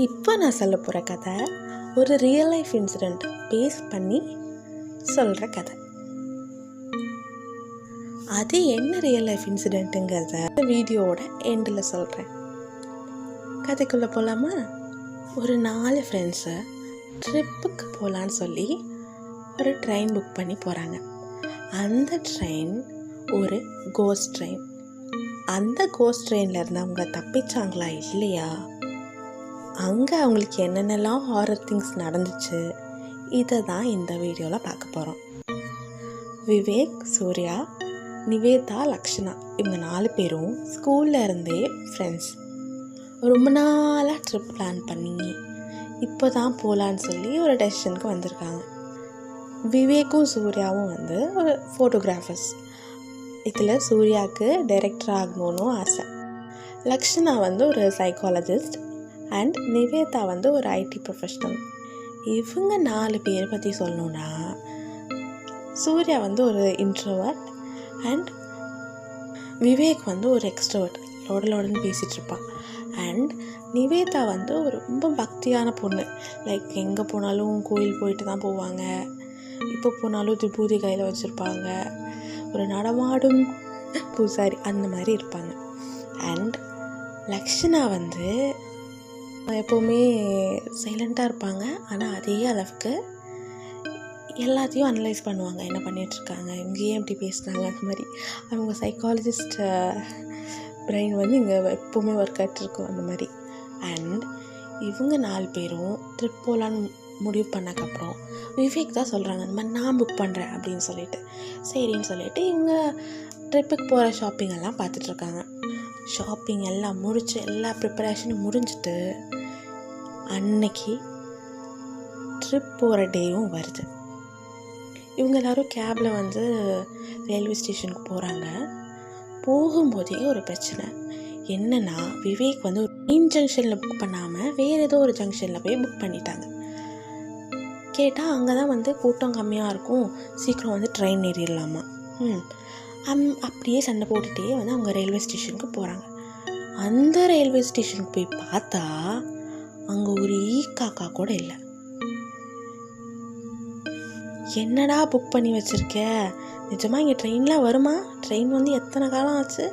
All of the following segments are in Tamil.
இப்போ நான் சொல்ல போகிற கதை ஒரு ரியல் லைஃப் இன்சிடெண்ட் பேஸ் பண்ணி சொல்கிற கதை. அது என்ன ரியல் லைஃப் இன்சிடெண்ட்டுங்கிறத வீடியோவோட எண்டில் சொல்கிறேன். கதைக்குள்ளே போகலாமா? ஒரு 4 ஃப்ரெண்ட்ஸை ட்ரிப்புக்கு போகலான்னு சொல்லி ஒரு ட்ரெயின் புக் பண்ணி போகிறாங்க. அந்த ட்ரெயின் ஒரு கோஸ்ட் ட்ரெயின். அந்த கோஸ்ட் ட்ரெயினில் இருந்து அவங்க தப்பிச்சாங்களா இல்லையா, அங்கே அவங்களுக்கு என்னென்னலாம் ஹாரர் திங்ஸ் நடந்துச்சு, இதை தான் இந்த வீடியோவில் பார்க்க போகிறோம். விவேக், சூர்யா, நிவேதா, லக்ஷனா இவங்க 4 பேரும் ஸ்கூலில் இருந்தே ஃப்ரெண்ட்ஸ். ரொம்ப நாளாக ட்ரிப் பிளான் பண்ணி இப்போ தான் போகலான்னு சொல்லி ஒரு டெசிஷனுக்கு வந்திருக்காங்க. விவேக்கும் சூர்யாவும் ஒரு ஃபோட்டோகிராஃபர்ஸ். இதில் சூர்யாவுக்கு டைரக்டர் ஆகணும்னு ஆசை. லக்ஷனா ஒரு சைக்காலஜிஸ்ட் அண்ட் நிவேதா ஒரு ஐடி ப்ரொஃபஷனல். இவங்க 4 பேரை பற்றி சொல்லணுன்னா, சூர்யா ஒரு இன்ட்ரோவர்ட் அண்ட் விவேக் ஒரு எக்ஸ்ட்ரோவர்ட், லோடலோடன்னு பேசிகிட்டு இருப்பான். அண்ட் நிவேதா ஒரு ரொம்ப பக்தியான பொண்ணு. லைக் எங்கே போனாலும் கோயில் போயிட்டு தான் போவாங்க. இப்போ போனாலும் விபூதி கையில் வச்சுருப்பாங்க. ஒரு நடமாடும் பூசாரி அந்த மாதிரி இருப்பாங்க. அண்ட் லக்ஷனா எப்போவுமே சைலண்ட்டாக இருப்பாங்க. ஆனால் அதே அளவுக்கு எல்லாத்தையும் அனலைஸ் பண்ணுவாங்க. என்ன பண்ணிகிட்ருக்காங்க, இவங்க ஏன் இப்படி பேசுகிறாங்க, அந்த மாதிரி அவங்க சைக்காலஜிஸ்ட் பிரெயின் இங்கே எப்போவுமே ஒர்க் ஆகிட்ருக்கும் அந்த மாதிரி. அண்ட் இவங்க 4 பேரும் ட்ரிப் போகலான்னு முடிவு பண்ணக்கப்புறம் விவேக் தான் சொல்கிறாங்க, இந்த மாதிரி நான் புக் பண்ணுறேன் அப்படின்னு சொல்லிட்டு. சரின்னு சொல்லிட்டு இவங்க ட்ரிப்புக்கு போகிற ஷாப்பிங்கெல்லாம் பார்த்துட்ருக்காங்க. ஷாப்பிங் எல்லாம் முடிச்சு எல்லா ப்ரிப்பரேஷனும் முடிஞ்சிட்டு அன்னைக்கு ட்ரிப் போகிற டேவும் வருது. இவங்க எல்லோரும் கேபில் ரயில்வே ஸ்டேஷனுக்கு போகிறாங்க. போகும்போதே ஒரு பிரச்சனை என்னென்னா, விவேக் ஒரு மெயின் ஜங்ஷனில் புக் பண்ணாமல் வேறு ஏதோ ஒரு ஜங்ஷனில் போய் புக் பண்ணிட்டாங்க. கேட்டால் அங்கே தான் கூட்டம் கம்மியாக இருக்கும், சீக்கிரம் ட்ரெயின் ஏறிடலாமா. அப்படியே சண்டை போட்டுகிட்டே அவங்க ரயில்வே ஸ்டேஷனுக்கு போகிறாங்க. அந்த ரயில்வே ஸ்டேஷனுக்கு போய் பார்த்தா அங்கே ஒரு காக்கா கூட இல்லை. என்னடா புக் பண்ணி வச்சுருக்க, நிஜமாக இங்கே ட்ரெயின்லாம் வருமா, ட்ரெயின் எத்தனை காலம் ஆச்சு,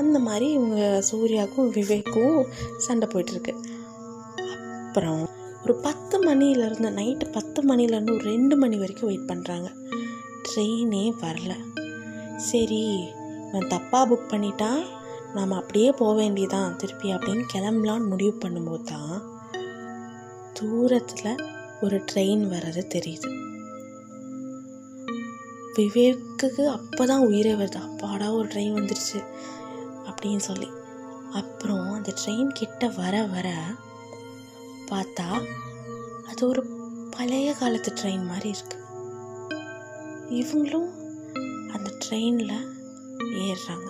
அந்த மாதிரி இவங்க சூர்யாவுக்கும் விவேக்கும் சண்டை போயிட்டுருக்கு. அப்புறம் ஒரு 10 மணிலேருந்து நைட்டு 10 மணிலேருந்து ஒரு 2 மணி வரைக்கும் வெயிட் பண்ணுறாங்க. ட்ரெயினே வரல. சரி, நான் தப்பாக புக் பண்ணிட்டா நாம் அப்படியே போக வேண்டியதான் திருப்பி அப்படின்னு கிளம்பலான்னு முடிவு பண்ணும்போது தான் தூரத்தில் ஒரு ட்ரெயின் வர்றது தெரியுது. விவேக்குக்கு அப்போ தான் உயிரே வருது. அப்பாடா, ஒரு ட்ரெயின் வந்துடுச்சு அப்படின்னு சொல்லி. அப்புறம் அந்த ட்ரெயின் கிட்ட வர வர பார்த்தா அது ஒரு பழைய காலத்து ட்ரெயின் மாதிரி இருக்கு. இவங்களும் அந்த ட்ரெயினில் ஏறுறாங்க.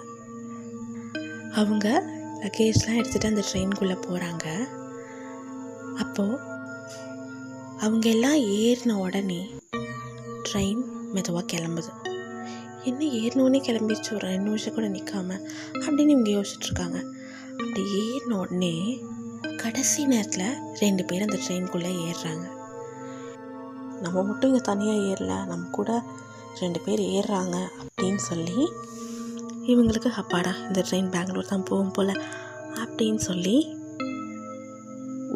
அவங்க லக்கேஜ்லாம் எடுத்துகிட்டு அந்த ட்ரெயின்குள்ளே போகிறாங்க. அப்போது அவங்க எல்லாம் ஏறின உடனே ட்ரெயின் மெதுவாக கிளம்புது. என்ன ஏறினோடனே கிளம்பிடுச்சு, ஒரு 2 நிமிஷம் கூட நிற்காம அப்படின்னு இவங்க யோசிச்சுட்ருக்காங்க. அப்படி ஏறின உடனே கடைசி நேரத்தில் 2 பேர் அந்த ட்ரெயின்குள்ளே ஏறுறாங்க. நம்ம மட்டும் இங்கே தனியாக ஏறல, நம்ம கூட 2 பேர் ஏறுறாங்க அப்படின்னு சொல்லி இவங்களுக்கு அப்பாடா, இந்த ட்ரெயின் பெங்களூர் தான் போகும் போல் அப்படின்னு சொல்லி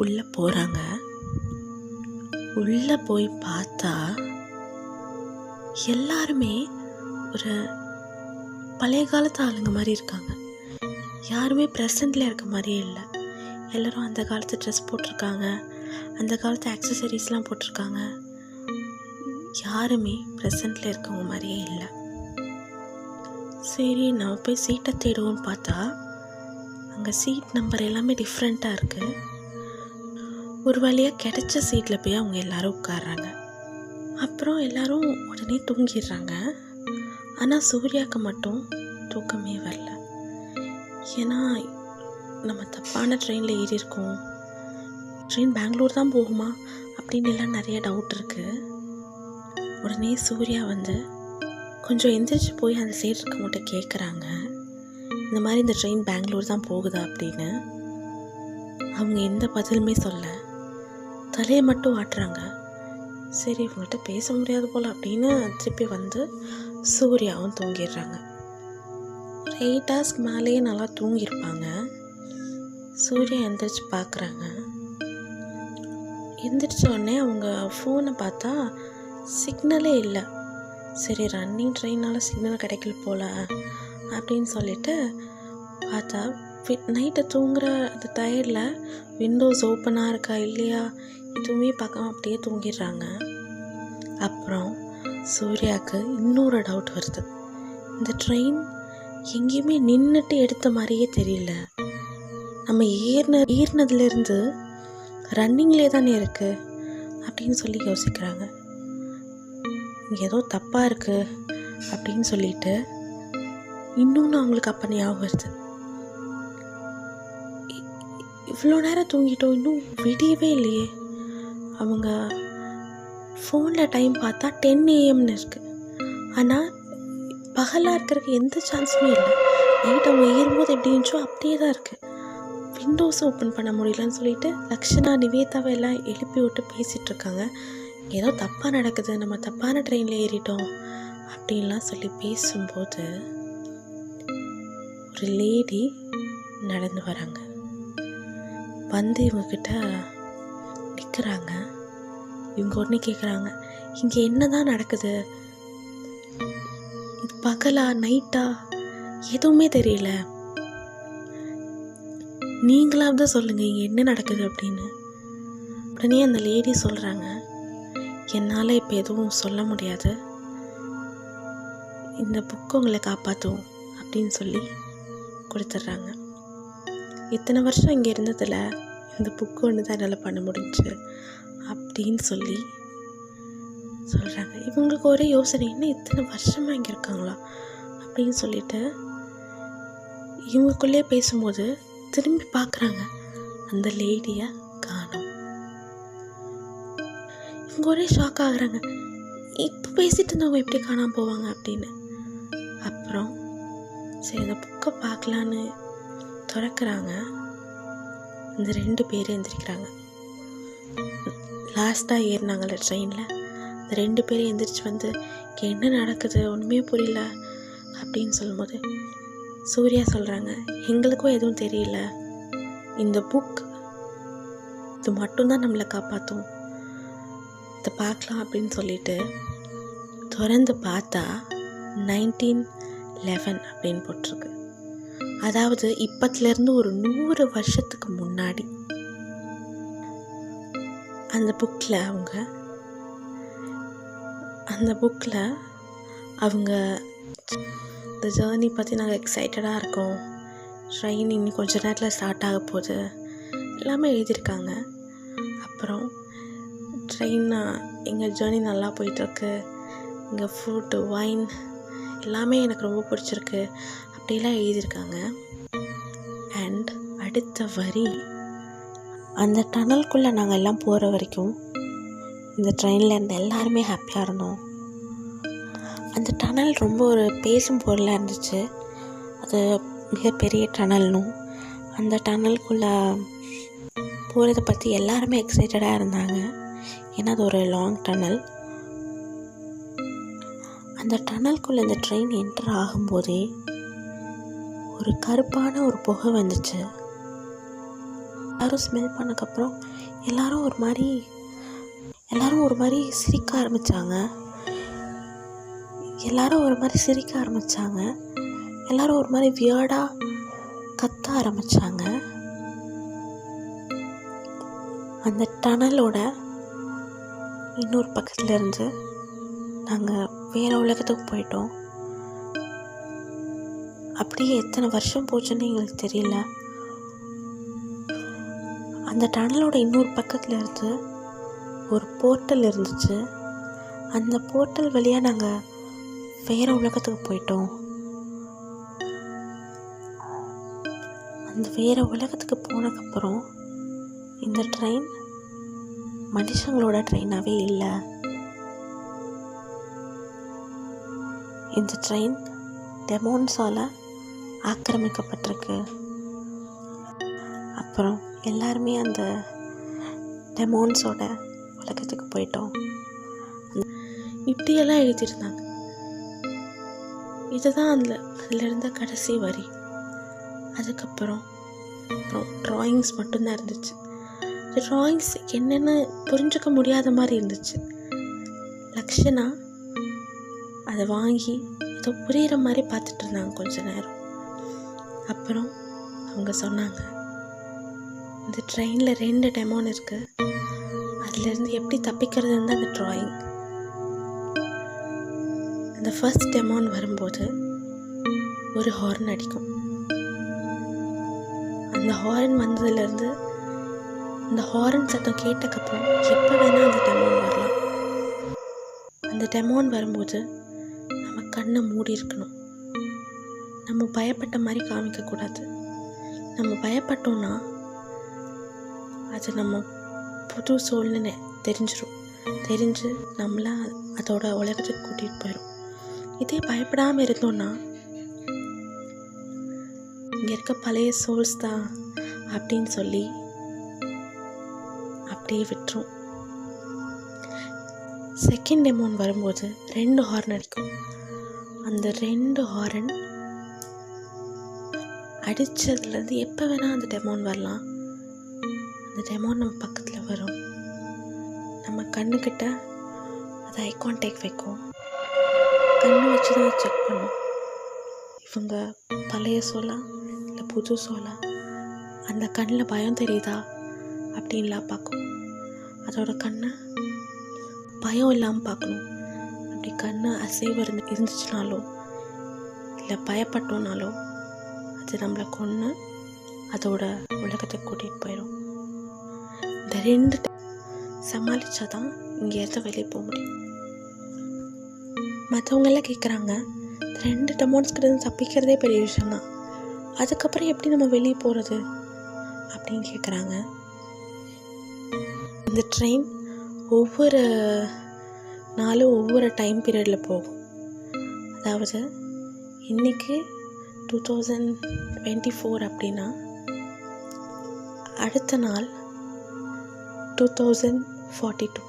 உள்ளே போகிறாங்க. உள்ளே போய் பார்த்தா எல்லாருமே ஒரு பழைய காலத்து ஆளுங்க மாதிரி இருக்காங்க. யாருமே ப்ரெசண்டில் இருக்க மாதிரியே இல்லை. எல்லோரும் அந்த காலத்து ட்ரெஸ் போட்டிருக்காங்க, அந்த காலத்து ஆக்சசரிஸ்லாம் போட்டிருக்காங்க. யாருமே ப்ரெசண்டில் இருக்கவங்க மாதிரியே இல்லை. சரி, நம்ம போய் சீட்டை தேடுவோன்னு பார்த்தா அங்கே சீட் நம்பர் எல்லாமே டிஃப்ரெண்ட்டாக இருக்குது. ஒரு வழியாக கிடைச்ச சீட்டில் போய் அவங்க எல்லோரும் உட்கார்றாங்க. அப்புறம் எல்லோரும் உடனே தூங்கிடுறாங்க. ஆனால் சூர்யாவுக்கு மட்டும் தூக்கமே வரல. ஏன்னா நம்ம தப்பான ட்ரெயினில் ஏறி இருக்கோம், ட்ரெயின் பெங்களூர் தான் போகுமா அப்படின்னு எல்லாம் நிறைய டவுட் இருக்குது. உடனே சூர்யா கொஞ்சம் எந்திரிச்சு போய் அந்த சைடு இருக்கவங்கள்ட்ட கேட்குறாங்க, இந்த மாதிரி இந்த ட்ரெயின் பெங்களூர் தான் போகுதா அப்படின்னு. அவங்க எந்த பதிலுமே சொல்ல, தலையை மட்டும் ஆட்டுறாங்க. சரி இவங்கள்ட்ட பேச முடியாது போல் அப்படின்னு திருப்பி வந்து சூர்யாவும் தூங்கிடுறாங்க. 8 hours மேலேயே நல்லா தூங்கியிருப்பாங்க. சூர்யா எந்திரிச்சு பார்க்குறாங்க. எந்திரிச்ச உடனே அவங்க ஃபோனை பார்த்தா சிக்னலே இல்லை. சரி ரன்னிங் ட்ரெயினால் சிக்னல் கிடைக்கல போல் அப்படின்னு சொல்லிட்டு பார்த்தா நைட்டு தூங்குகிற அந்த டயர்டில் விண்டோஸ் ஓப்பனாக இருக்கா இல்லையா எதுவுமே பார்க்காம அப்படியே தூங்கிடுறாங்க. அப்புறம் சூர்யாவுக்கு இன்னொரு டவுட் வருது. இந்த ட்ரெயின் எங்கேயுமே நின்றுட்டு எடுத்த மாதிரியே தெரியல. நம்ம ஏறினதுலேருந்து ரன்னிங்லேயே தானே இருக்குது அப்படின்னு சொல்லி யோசிக்கிறாங்க. இங்கே ஏதோ தப்பாக இருக்குது அப்படின்னு சொல்லிட்டு இன்னொன்று அவங்களுக்கு அப்போ ஞாபகம் வருது. இவ்வளோ நேரம் தூங்கிட்டோம், இன்னும் விடியவே இல்லையே. அவங்க ஃபோனில் டைம் பார்த்தா 10 AM இருக்குது. ஆனால் பகலாக இருக்கிறதுக்கு எந்த சான்ஸுமே இல்லை. நைட் அவங்க ஏறும்போது எப்படி இருந்துச்சோ அப்படியே தான் இருக்குது. விண்டோஸ் ஓப்பன் பண்ண முடியலன்னு சொல்லிட்டு லக்ஷனா நிவேதாவை எல்லாம் எழுப்பி விட்டு பேசிகிட்டு இருக்காங்க. ஏதோ தப்பாக நடக்குது, நம்ம தப்பான ட்ரெயினில் ஏறிட்டோம் அப்படின்லாம் சொல்லி பேசும்போது ஒரு லேடி நடந்து வராங்க. வந்து இவங்கக்கிட்ட நிற்கிறாங்க. இவங்க உடனே கேட்குறாங்க, இங்கே என்ன தான் நடக்குது? இது பகலா நைட்டா எதுவுமே தெரியல, நீங்களாவது சொல்லுங்கள் இங்கே என்ன நடக்குது அப்படின்னு. உடனே அந்த லேடி சொல்கிறாங்க, என்னால் இப்போ எதுவும் சொல்ல முடியாது, இந்த புக்கு உங்களை காப்பாற்றும் அப்படின்னு சொல்லி கொடுத்துட்றாங்க. இத்தனை வருஷம் இங்கே இருந்ததில் இந்த புக்கு ஒன்று தான் என்னால் பண்ண முடிஞ்சு அப்படின்னு சொல்லி சொல்கிறாங்க. இவங்களுக்கு ஒரே யோசனை, என்ன இத்தனை வருஷமாக இங்கே இருக்காங்களா அப்படின்னு சொல்லிட்டு இவங்களுக்குள்ளே பேசும்போது திரும்பி பார்க்குறாங்க. அந்த லேடியை காணோம். இவங்க ஒரே ஷாக் ஆகுறாங்க, இப்போ பேசிட்டு இருந்தவங்க எப்படி காணாமல் போவாங்க அப்படின்னு. அப்புறம் சரி இந்த புக்கை பார்க்கலான்னு திறக்கிறாங்க. இந்த 2 பேர் எந்திரிக்கிறாங்க. லாஸ்ட்டாக ஏறினாங்கள்ல ட்ரெயினில், இந்த 2 பேரும் எந்திரிச்சு வந்து என்ன நடக்குது ஒன்றுமே புரியல அப்படின்னு சொல்லும்போது சூர்யா சொல்கிறாங்க, எங்களுக்கும் எதுவும் தெரியல, இந்த புக் இது மட்டும்தான் நம்மளை காப்பாற்றும், இதை பார்க்கலாம் அப்படின்னு சொல்லிட்டு திறந்து பார்த்தா 1911 அப்படின்னு போட்டிருக்கு. அதாவது இப்பத்துலேருந்து ஒரு 100 வருஷத்துக்கு முன்னாடி அந்த புக்கில் அவங்க இந்த ஜேர்னி பற்றி நாங்கள் எக்ஸைட்டடாக இருக்கோம், ட்ரெயின் இன்னும் கொஞ்ச நேரத்தில் ஸ்டார்ட் ஆக போகுது எல்லாமே எழுதியிருக்காங்க. அப்புறம் ட்ரெயின் எங்கள் ஜேர்னி நல்லா போயிட்டுருக்கு, இங்கே ஃபுட்டு வைன் எல்லாமே எனக்கு ரொம்ப பிடிச்சிருக்கு அப்படிலாம் எழுதியிருக்காங்க. அண்ட் அடுத்த வரி, அந்த டனல்குள்ளே நாங்கள் எல்லாம் போகிற வரைக்கும் இந்த ட்ரெயினில் இருந்த எல்லாருமே ஹாப்பியாக இருந்தோம். அந்த டனல் ரொம்ப ஒரு பேசும் பொருளாக இருந்துச்சு. அது மிகப்பெரிய டனல்னும் அந்த டனலுக்குள்ளே போகிறத பற்றி எல்லாருமே எக்ஸைட்டடாக இருந்தாங்க. ஏன்னா அது ஒரு லாங் டனல். அந்த டனலுக்குள்ளே இந்த ட்ரெயின் என்டர் ஆகும்போதே ஒரு கருப்பான ஒரு புகை வந்துச்சு. எல்லாரும் ஸ்மெல் பண்ணக்கப்புறம் எல்லாரும் ஒரு மாதிரி சிரிக்க ஆரம்பித்தாங்க. எல்லாரும் ஒரு மாதிரி வியர்டாக கத்த ஆரம்பித்தாங்க. அந்த டனலோட இன்னொரு பக்கத்தில் இருந்து நாங்கள் வேறு உலகத்துக்கு போயிட்டோம். அப்படியே எத்தனை வருஷம் போச்சுன்னு எங்களுக்கு தெரியல. அந்த டனலோட இன்னொரு பக்கத்தில் இருந்து ஒரு போர்ட்டல் இருந்துச்சு. அந்த போர்ட்டல் வழியாக நாங்கள் வேறு உலகத்துக்கு போயிட்டோம். அந்த வேறு உலகத்துக்கு போனதுக்கப்புறம் இந்த ட்ரெயின் மனுஷங்களோட ட்ரெயினாகவே இல்லை. இந்த ட்ரெயின் டெமான்ஸால் ஆக்கிரமிக்கப்பட்டிருக்கு. அப்புறம் எல்லாருமே அந்த டெமோன்ஸோட உலகத்துக்கு போயிட்டோம். இப்படியெல்லாம் எழுதியிருந்தாங்க. இதுதான் அதில் இருந்த கடைசி வரி. அதுக்கப்புறம் ட்ராயிங்ஸ் மட்டும்தான் இருந்துச்சு. இந்த ட்ராயிங்ஸ் என்னென்னு புரிஞ்சுக்க முடியாத மாதிரி இருந்துச்சு. லக்ஷனா அதை வாங்கி ஏதோ புரிகிற மாதிரி பார்த்துட்டு இருந்தாங்க கொஞ்ச நேரம். அப்புறம் அவங்க சொன்னாங்க, இந்த ட்ரெயினில் 2 டெமோன் இருக்குது, அதுலேருந்து எப்படி தப்பிக்கிறதுன்னு தான் அந்த ட்ராயிங். அந்த ஃபர்ஸ்ட் டெமோன் வரும்போது ஒரு ஹார்ன் அடிக்கும். அந்த ஹார்ன் வந்ததுலேருந்து அந்த ஹார்ன் சத்தம் கேட்டக்கப்புறம் எப்போ வேணால் அந்த டெமோன் வரலாம். அந்த டெமோன் வரும்போது நம்ம கண்ணை மூடி இருக்கணும். நம்ம பயப்பட்ட மாதிரி காமிக்கக்கூடாது. நம்ம பயப்பட்டோன்னா அது நம்ம புது சோல்னு தெரிஞ்சு நம்மளை அதோட உலகத்துக்கு கூட்டிகிட்டு போயிடும். இதே பயப்படாமல் இருந்தோன்னா இங்கே இருக்க பழைய சோல்ஸ் தான் அப்படின்னு சொல்லி அப்படியே விட்டுரும். செகண்ட் டெமோன் வரும்போது 2 ஹார்ன் அடிக்கும். அந்த 2 ஹார்ன் அடித்ததுலேருந்து எப்போ வேணால் அந்த டெமோன் வரலாம். அந்த டெமோன் நம்ம பக்கத்தில் வரும். நம்ம கண்ணுக்கிட்ட அது ஐ கான்டாக்ட் வைக்கும். கண்ணு வச்சு தான் செக் பண்ணும், இவங்க பழைய சோலா இல்லை புது சோலா. அந்த கண்ணில் பயம் தெரியுதா அப்படின்லாம் பார்க்கும். அதோட கண்ணை பயம் இல்லாமல் பார்க்கணும். அப்படி கண்ணு அசைவு இருந்துச்சுனாலோ இல்லை பயப்பட்டோனாலோ அது நம்மளை கொன்று அதோட உலகத்தை கூட்டிகிட்டு போயிடும். இந்த 2 சமாளித்தா தான் இங்கேருந்து வெளியே போக முடியும். மற்றவங்கெல்லாம் கேட்குறாங்க, 2 டெமோன்ஸ்கிட்ட தப்பிக்கிறதே பெரிய விஷயம்தான், அதுக்கப்புறம் எப்படி நம்ம வெளியே போகிறது அப்படின்னு கேட்குறாங்க. இந்த ட்ரெயின் ஒவ்வொரு நாளும் ஒவ்வொரு டைம் பீரியடில் போகும். அதாவது இன்றைக்கி 2024 அப்படின்னா அடுத்த நாள் 2042.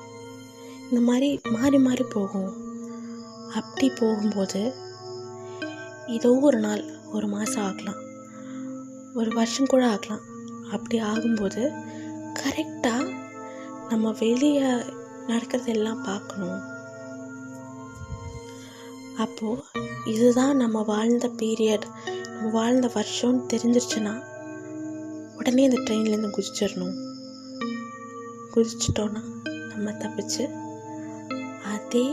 இந்த மாதிரி மாறி மாறி போகும். அப்படி போகும்போது ஏதோ ஒரு நாள் 1 மாதம் ஆகலாம், 1 வருஷம் கூட ஆகலாம். அப்படி ஆகும்போது கரெக்டாக நம்ம வெளியே நடக்கிறதெல்லாம் பார்க்கணும். அப்போது இதுதான் நம்ம வாழ்ந்த பீரியட், நம்ம வாழ்ந்த வருஷம்னு தெரிஞ்சிருச்சுன்னா உடனே அந்த ட்ரெயின்லேருந்து குதிச்சிட்டோன்னா நம்ம தப்பிச்சு அதே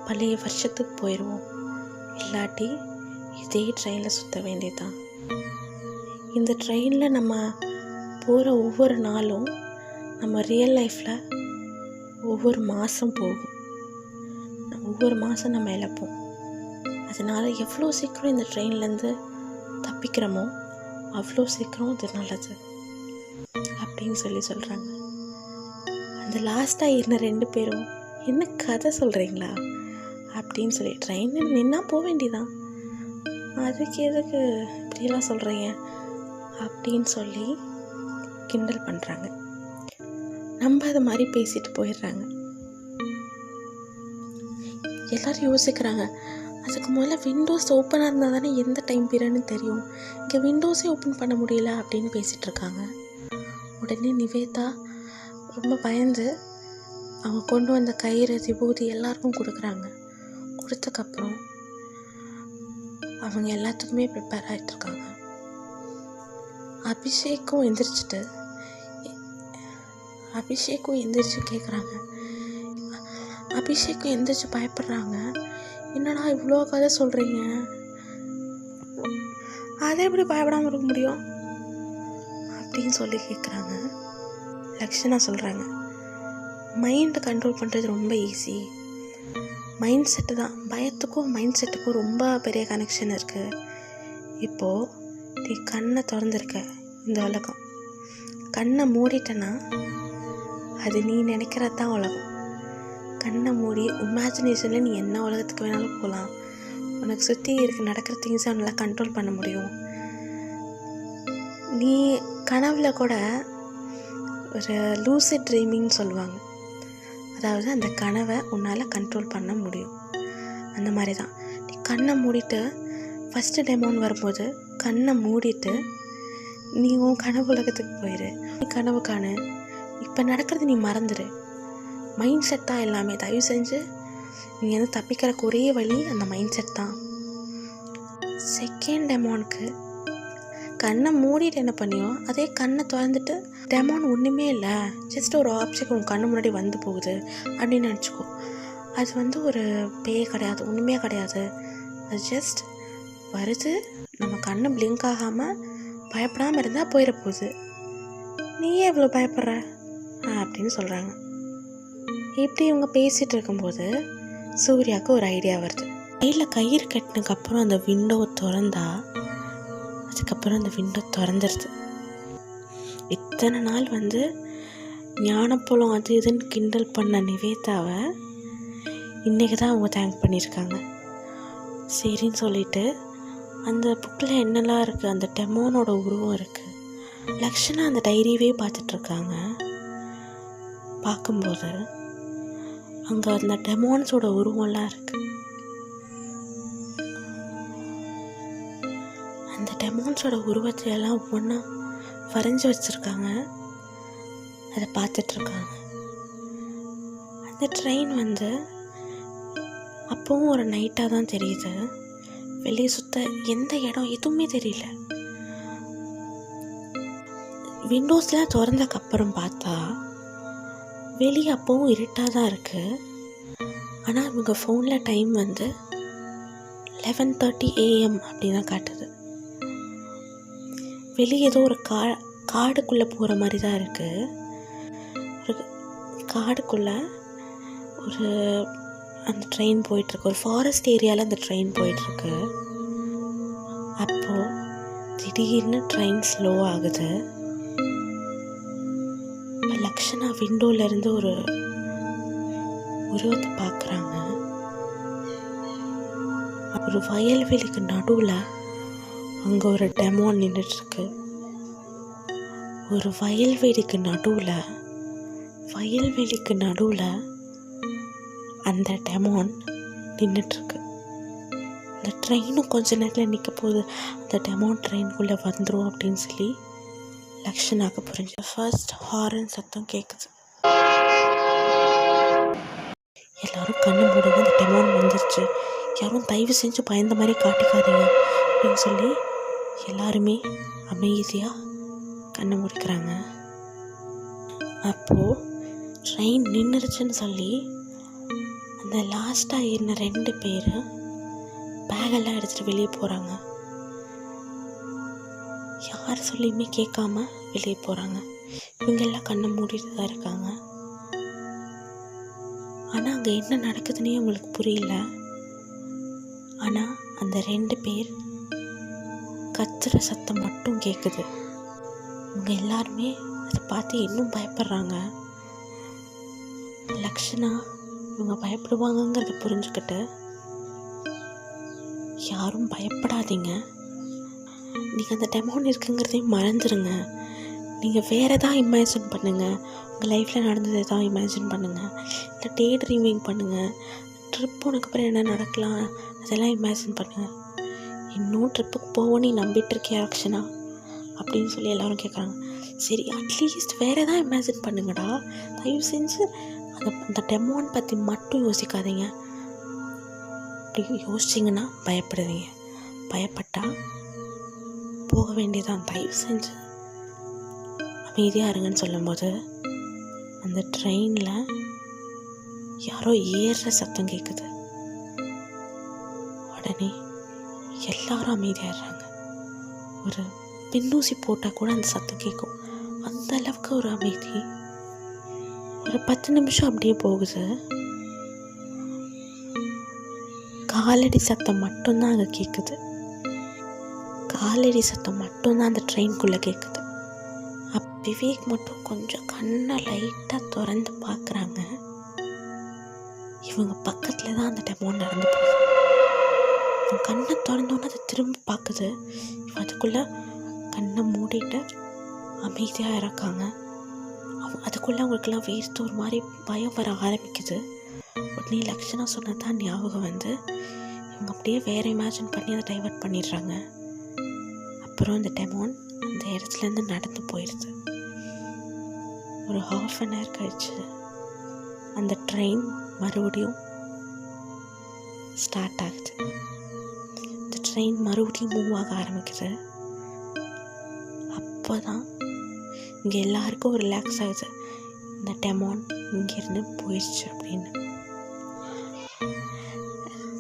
பழைய வருஷத்துக்கு போயிடுவோம். இல்லாட்டி இதே ட்ரெயினில் சுற்ற வேண்டியதுதான். இந்த ட்ரெயினில் நம்ம போகிற ஒவ்வொரு நாளும் நம்ம ரியல் லைஃப்பில் ஒவ்வொரு மாதம் போகும். ஒவ்வொரு மாதம் நம்ம இழப்போம். அதனால் எவ்வளோ சீக்கிரம் இந்த ட்ரெயின்லேருந்து தப்பிக்கிறோமோ அவ்வளோ சீக்கிரம் இது நல்லது அப்படின்னு சொல்கிறாங்க. அந்த லாஸ்ட்டாக இருந்த 2 பேரும் என்ன கதை சொல்கிறீங்களா அப்படின்னு சொல்லி, ட்ரெயினில் நின்னா போக வேண்டியதான், அதுக்கு எதுக்கு இப்படியெல்லாம் சொல்கிறீங்க அப்படின்னு சொல்லி கிண்டல் பண்ணுறாங்க. நம்ம அது மாதிரி பேசிட்டு போயிடுறாங்க. எல்லோரும் யோசிக்கிறாங்க, அதுக்கு முதல்ல விண்டோஸ் ஓப்பனாக இருந்தால் தானே எந்த டைம் பீரியட்னு தெரியும், இங்கே விண்டோஸே ஓப்பன் பண்ண முடியல அப்படின்னு பேசிகிட்ருக்காங்க. உடனே நிவேதா ரொம்ப பயந்து அவங்க கொண்டு வந்த கயிறு விபூதி எல்லாருக்கும் கொடுக்குறாங்க. கொடுத்தக்கப்புறம் அவங்க எல்லாத்துக்குமே ப்ரிப்பேர் ஆகிட்டுருக்காங்க. அபிஷேக்கும் எந்திரிச்சு கேட்குறாங்க. அபிஷேக்கும் எந்திரிச்சு பயப்படுறாங்க. என்னடா இவ்வளோ கதை சொல்கிறீங்க, அதை எப்படி பயப்படாமல் இருக்க முடியும் அப்படின்னு சொல்லி கேட்குறாங்க. லக்ஷனா சொல்கிறாங்க, மைண்டை கண்ட்ரோல் பண்ணுறது ரொம்ப ஈஸி, மைண்ட் செட்டு தான். பயத்துக்கும் மைண்ட் செட்டுக்கும் ரொம்ப பெரிய கனெக்ஷன் இருக்குது. இப்போது நீ கண்ணை திறந்துருக்க, இந்த உலகம். கண்ணை மூடிட்டேன்னா அது நீ நினைக்கிறது தான் உலகம். கண்ணை மூடி இமேஜினேஷனில் நீ என்ன உலகத்துக்கு வேணாலும் போகலாம். உனக்கு சுற்றி நடக்கிற திங்ஸை உன்னால் கண்ட்ரோல் பண்ண முடியும். நீ கனவில் கூட ஒரு லூசிட் ட்ரீமிங்னு சொல்லுவாங்க. அதாவது அந்த கனவை உன்னால் கண்ட்ரோல் பண்ண முடியும். அந்த மாதிரி தான் நீ கண்ணை மூடிட்டு ஃபஸ்ட்டு டெமோன் வரும்போது கண்ணை மூடிட்டு நீ உன் கனவு உலகத்துக்கு போயிடு. நீ கனவு காணு. இப்போ நடக்கிறது நீ மறந்துடு. மைண்ட் செட் தான் எல்லாமே. தயவு செஞ்சு நீ வந்து தப்பிக்கிறக்கு ஒரே வழி அந்த மைண்ட் செட் தான். செகண்ட் டெமோனுக்கு கண்ணை மூடிட்டு என்ன பண்ணியோ அதே கண்ணை திறந்துட்டு டெமோன் ஒன்றுமே இல்லை, ஜஸ்ட் ஒரு ஆப்ஜெக்ட் உன் கண்ணு முன்னாடி வந்து போகுது அப்படின்னு நினச்சிக்கோ. அது வந்து ஒரு பேய் கிடையாது, ஒன்றுமே கிடையாது. அது ஜஸ்ட் வருது, நம்ம கண்ணு பிளிங்க் ஆகாமல் பயப்படாமல் இருந்தால் போயிட போகுது. நீயே எவ்வளோ பயப்படுற அப்படின்னு சொல்கிறாங்க. இப்படி இவங்க பேசிகிட்டு இருக்கும்போது சூர்யாவுக்கு ஒரு ஐடியா வருது. கையில் கயிறு கட்டினதுக்கப்புறம் அந்த விண்டோவை திறந்தா அதுக்கப்புறம் அந்த விண்டோ திறந்துருது. இத்தனை நாள் வந்து ஞானப்பழம் அது இதுன்னு கிண்டல் பண்ண நிவேதாவை இன்றைக்கி தான் அவங்க தேங்க் பண்ணியிருக்காங்க. சரின்னு சொல்லிட்டு அந்த புக்கில் என்னெல்லாம் இருக்குது, அந்த டெமோனோட உருவம் இருக்குது. லக்ஷனா அந்த டைரியவே பார்த்துட்ருக்காங்க. பார்க்கும்போது அங்கே அந்த டெமோன்ஸோட உருவம்லாம் இருக்குது. அந்த டெமோன்ஸோட உருவத்தையெல்லாம் ஒவ்வொன்றா வரைஞ்சி வச்சுருக்காங்க. அதை பார்த்துட்ருக்காங்க. அந்த ட்ரெயின் வந்து அப்போவும் ஒரு நைட்டாக தான் தெரியுது. வெளியே சுத்த எந்த இடம் எதுவுமே தெரியல. விண்டோஸ்லாம் திறந்தக்கப்புறம் பார்த்தா வெளியே அப்போவும் இருட்டாக தான் இருக்குது. ஆனால் இவங்க ஃபோனில் டைம் வந்து 11:30 AM அப்படி தான் காட்டுது. வெளியே ஏதோ ஒரு காடுக்குள்ளே போகிற மாதிரி தான் இருக்குது. ஒரு காடுக்குள்ளே ஒரு அந்த ட்ரெயின் போயிட்டுருக்கு. ஒரு ஃபாரஸ்ட் ஏரியாவில் அந்த ட்ரெயின் போயிட்டுருக்கு. அப்போது திடீர்னு ட்ரெயின் ஸ்லோ ஆகுது. லக்ஷனா விண்டோலேருந்து ஒரு உருவத்தை பார்க்குறாங்க. ஒரு வயல்வெளிக்கு நடுவில் அங்கே ஒரு டெமோன் நின்றுட்டுருக்கு. ஒரு வயல்வெளிக்கு நடுவில் அந்த டெமோன் நின்றுட்டுருக்கு. அந்த ட்ரெயினும் கொஞ்ச நேரத்தில் நிற்க போகுது. அந்த டெமோன் ட்ரெயினுக்குள்ளே வந்துடும் அப்படின்னு சொல்லி லக்ஷனாக்கு புரிஞ்சு ஃபர்ஸ்ட் ஹாரன் சத்தம் கேட்குது. எல்லோரும் கண்ணு மூடுங்க, அந்த டெமோன் வந்துருச்சு, யாரும் தயவு செஞ்சு பயந்த மாதிரி காட்டிக்காதீங்க அப்படின்னு சொல்லி எல்லாருமே அமைதியாக கண்ணை முடிக்கிறாங்க. அப்போது ட்ரெயின் நின்றுச்சுன்னு சொல்லி அந்த லாஸ்ட்டாக ஏறின 2 பேர் பேகெல்லாம் எடுத்துகிட்டு வெளியே போகிறாங்க. யார் சொல்லியுமே கேட்காம வெளியே போகிறாங்க. இவங்கெல்லாம் கண்ணை மூடிட்டு தான் இருக்காங்க. ஆனால் அங்கே என்ன நடக்குதுன்னே அவங்களுக்கு புரியல. ஆனால் அந்த 2 பேர் கத்துற சத்தம் மட்டும் கேட்குது. இவங்க எல்லாருமே அதை பார்த்து இன்னும் பயப்படுறாங்க. லக்ஷனா இவங்க பயப்படுவாங்கங்கிறத புரிஞ்சுக்கிட்டு, யாரும் பயப்படாதீங்க, நீங்கள் அந்த டெமோன் இருக்குங்கிறதையும் மறந்துடுங்க, நீங்கள் வேறு எதாவது இமேஜின் பண்ணுங்கள், உங்கள் லைஃப்பில் நடந்தது எதாவது இமேஜின் பண்ணுங்கள், இல்லை டே ட்ரீமிங் பண்ணுங்கள், ட்ரிப் போனதுக்கப்புறம் என்ன நடக்கலாம் அதெல்லாம் இமேஜின் பண்ணுங்கள். இன்னும் ட்ரிப்புக்கு போவோம் நீ நம்பிட்டு இருக்கியா லக்ஷனா அப்படின்னு சொல்லி எல்லோரும் கேட்குறாங்க. சரி, அட்லீஸ்ட் வேறு எதாவது இமேஜின் பண்ணுங்கடா, தயவு செஞ்சு அந்த டெமோன் பற்றி மட்டும் யோசிக்காதீங்க. அப்படி யோசிச்சிங்கன்னா பயப்படுவீங்க. பயப்பட்டால் போக வேண்டியதான். தயவு செஞ்சு அமைதியாக இருங்கன்னு சொல்லும்போது அந்த ட்ரெயினில் யாரோ ஏறுற சத்தம் கேட்குது. உடனே எல்லாரும் அமைதியாகிறாங்க. ஒரு பின்னூசி போட்டால் கூட அந்த சத்தம் கேட்கும், அந்த அளவுக்கு ஒரு அமைதி. ஒரு 10 நிமிஷம் அப்படியே போகுது. காலடி சத்தம் மட்டும்தான் அங்கே கேட்குது. காலடி சத்தம் மட்டும்தான் அந்த ட்ரெயின்குள்ளே கேட்குது. விவேக் மட்டும் கொஞ்சம் கண்ணை லைட்டாக திறந்து பார்க்குறாங்க. இவங்க பக்கத்தில் தான் அந்த டெமோன் நடந்து போகுது. இவன் கண்ணை திறந்தோன்னு அதை திரும்ப பார்க்குது. இவன் அதுக்குள்ளே கண்ணை மூடிட்டு அமைதியாக இருக்காங்க. அதுக்குள்ளே அவங்களுக்கெல்லாம் வேஸ்ட்டு ஒரு மாதிரி பயம் வர ஆரம்பிக்குது. உடனே லக்ஷனா சொன்னதான் ஞாபகம் வந்து இவங்க அப்படியே வேறு இமேஜின் பண்ணி அதை டைவர்ட் பண்ணிடுறாங்க. அப்புறம் இந்த டெமான் அந்த இடத்துலேருந்து நடந்து போயிடுது. ஒரு ½ கழிச்சு அந்த ட்ரெயின் மறுபடியும் ஸ்டார்ட் ஆகுது. இந்த ட்ரெயின் மறுபடியும் மூவ் ஆக ஆரம்பிக்குது. அப்போ தான் இங்கே எல்லாருக்கும் ஒரு ரிலாக்ஸ் ஆகுது, இந்த டெமான் இங்கேருந்து போயிடுச்சு அப்படின்னு.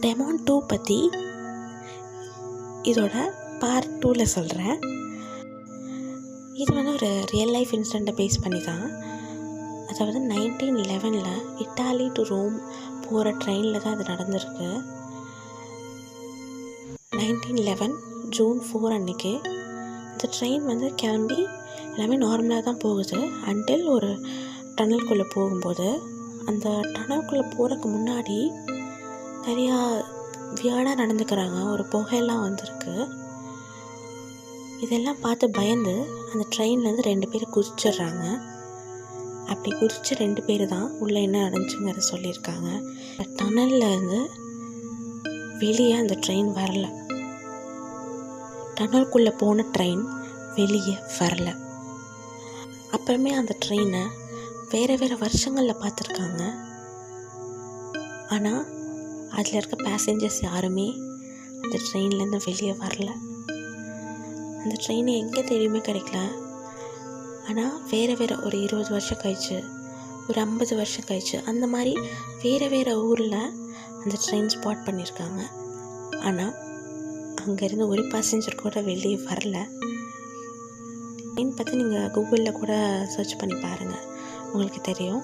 டெமான் 2 பற்றி இதோட பார்ட் 2ல் சொல்கிறேன். இது வந்து ஒரு ரியல் லைஃப் இன்சிடெண்ட்டை பேஸ் பண்ணி தான். அதாவது 1911 இட்டாலி டு ரோம் போகிற ட்ரெயினில் தான் இது நடந்திருக்கு. 1911 ஜூன் 4 அன்றைக்கி இந்த ட்ரெயின் வந்து கிளம்பி எல்லாமே நார்மலாக தான் போகுது. அன்டில் ஒரு டனல்குள்ளே போகும்போது, அந்த டனல்குள்ளே போகிறதுக்கு முன்னாடி நிறையா வியர்டாக நடந்துக்கிறாங்க. ஒரு புகையெல்லாம் வந்திருக்கு. இதெல்லாம் பார்த்து பயந்து அந்த ட்ரெயின்லேருந்து 2 பேர் குதிச்சிடுறாங்க. அப்படி குதிச்ச 2 பேர் தான் உள்ளே என்ன நடந்துச்சுங்கிறத சொல்லியிருக்காங்க. டனல்லேருந்து வெளியே அந்த ட்ரெயின் வரல. டனல்குள்ளே போன ட்ரெயின் வெளியே வரல. அப்புறமே அந்த ட்ரெயினை வேறு வேறு வருஷங்களில் பார்த்துருக்காங்க. ஆனால் அதில் இருக்க பேசஞ்சர்ஸ் யாருமே அந்த ட்ரெயின்லேருந்து வெளியே வரல. அந்த ட்ரெயின் எங்கே தெரியுமே கிடைக்கல. ஆனால் வேறு வேறு ஒரு 20 வருஷம் கழிச்சு, ஒரு 50 வருஷம் கழிச்சு, அந்த மாதிரி வேறு வேறு ஊரில் அந்த ட்ரெயின் ஸ்பாட் பண்ணியிருக்காங்க. ஆனால் அங்கேருந்து ஒரு பேசஞ்சர் கூட வெளியே வரல. ட்ரெயின் பற்றி நீங்கள் கூகுளில் கூட சர்ச் பண்ணி பாருங்கள், உங்களுக்கு தெரியும்.